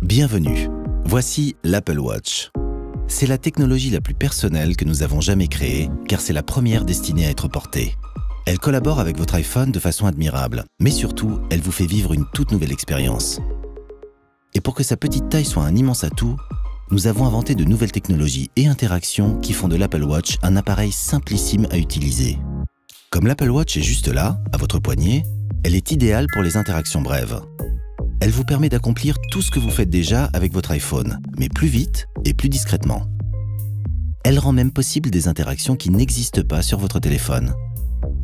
Bienvenue, voici l'Apple Watch. C'est la technologie la plus personnelle que nous avons jamais créée, car c'est la première destinée à être portée. Elle collabore avec votre iPhone de façon admirable, mais surtout, elle vous fait vivre une toute nouvelle expérience. Et pour que sa petite taille soit un immense atout, nous avons inventé de nouvelles technologies et interactions qui font de l'Apple Watch un appareil simplissime à utiliser. Comme l'Apple Watch est juste là, à votre poignet, elle est idéale pour les interactions brèves. Elle vous permet d'accomplir tout ce que vous faites déjà avec votre iPhone, mais plus vite et plus discrètement. Elle rend même possible des interactions qui n'existent pas sur votre téléphone.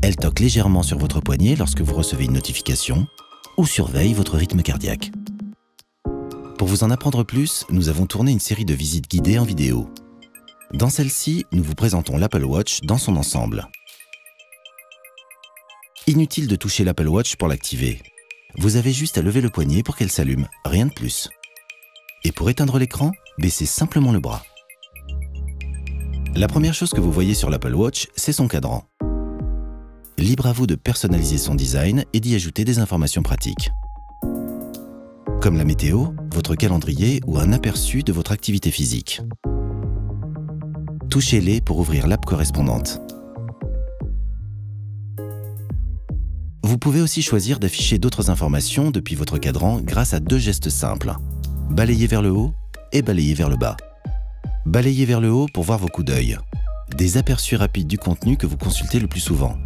Elle toque légèrement sur votre poignet lorsque vous recevez une notification ou surveille votre rythme cardiaque. Pour vous en apprendre plus, nous avons tourné une série de visites guidées en vidéo. Dans celle-ci, nous vous présentons l'Apple Watch dans son ensemble. Inutile de toucher l'Apple Watch pour l'activer. Vous avez juste à lever le poignet pour qu'elle s'allume, rien de plus. Et pour éteindre l'écran, baissez simplement le bras. La première chose que vous voyez sur l'Apple Watch, c'est son cadran. Libre à vous de personnaliser son design et d'y ajouter des informations pratiques. Comme la météo, votre calendrier ou un aperçu de votre activité physique. Touchez-les pour ouvrir l'app correspondante. Vous pouvez aussi choisir d'afficher d'autres informations depuis votre cadran grâce à deux gestes simples. Balayer vers le haut et balayer vers le bas. Balayer vers le haut pour voir vos coups d'œil. Des aperçus rapides du contenu que vous consultez le plus souvent.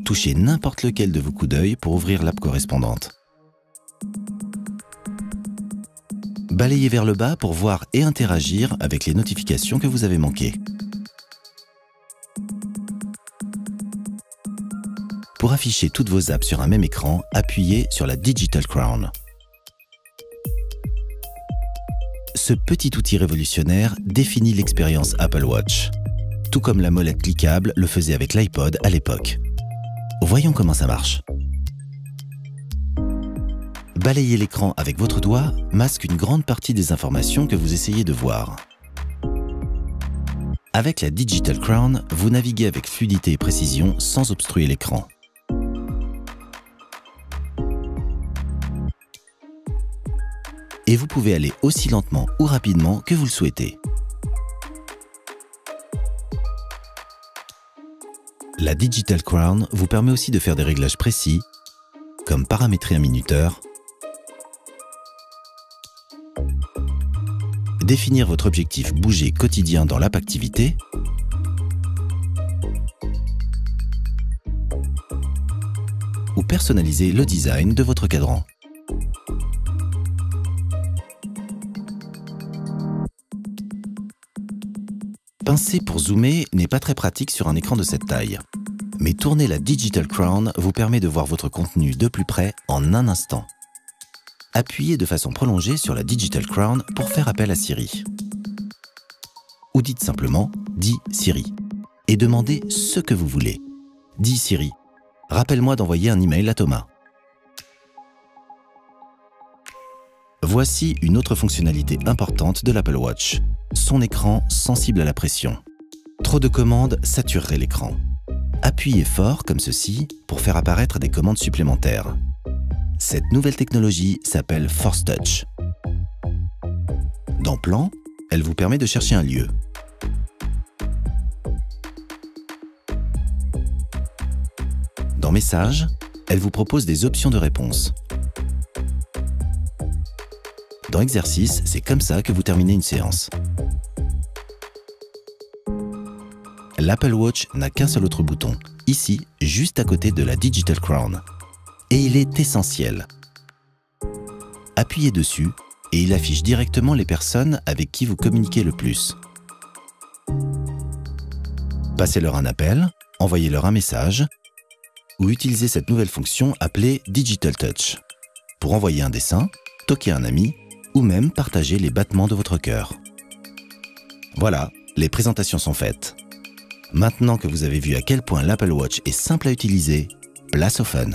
Touchez n'importe lequel de vos coups d'œil pour ouvrir l'app correspondante. Balayez vers le bas pour voir et interagir avec les notifications que vous avez manquées. Pour afficher toutes vos apps sur un même écran, appuyez sur la Digital Crown. Ce petit outil révolutionnaire définit l'expérience Apple Watch, tout comme la molette cliquable le faisait avec l'iPod à l'époque. Voyons comment ça marche. Balayer l'écran avec votre doigt masque une grande partie des informations que vous essayez de voir. Avec la Digital Crown, vous naviguez avec fluidité et précision sans obstruer l'écran. Et vous pouvez aller aussi lentement ou rapidement que vous le souhaitez. La Digital Crown vous permet aussi de faire des réglages précis, comme paramétrer un minuteur, définir votre objectif bouger quotidien dans l'app Activité, ou personnaliser le design de votre cadran. Pincer pour zoomer n'est pas très pratique sur un écran de cette taille. Mais tourner la Digital Crown vous permet de voir votre contenu de plus près en un instant. Appuyez de façon prolongée sur la Digital Crown pour faire appel à Siri. Ou dites simplement « Dis Siri » et demandez ce que vous voulez. « Dis Siri, rappelle-moi d'envoyer un email à Thomas. » Voici une autre fonctionnalité importante de l'Apple Watch. Son écran sensible à la pression. Trop de commandes saturerait l'écran. Appuyez fort, comme ceci, pour faire apparaître des commandes supplémentaires. Cette nouvelle technologie s'appelle Force Touch. Dans Plan, elle vous permet de chercher un lieu. Dans Messages, elle vous propose des options de réponse. Dans Exercice, c'est comme ça que vous terminez une séance. L'Apple Watch n'a qu'un seul autre bouton, ici, juste à côté de la Digital Crown. Et il est essentiel. Appuyez dessus et il affiche directement les personnes avec qui vous communiquez le plus. Passez-leur un appel, envoyez-leur un message ou utilisez cette nouvelle fonction appelée Digital Touch pour envoyer un dessin, toquer un ami ou même partager les battements de votre cœur. Voilà, les présentations sont faites. Maintenant que vous avez vu à quel point l'Apple Watch est simple à utiliser, place au fun.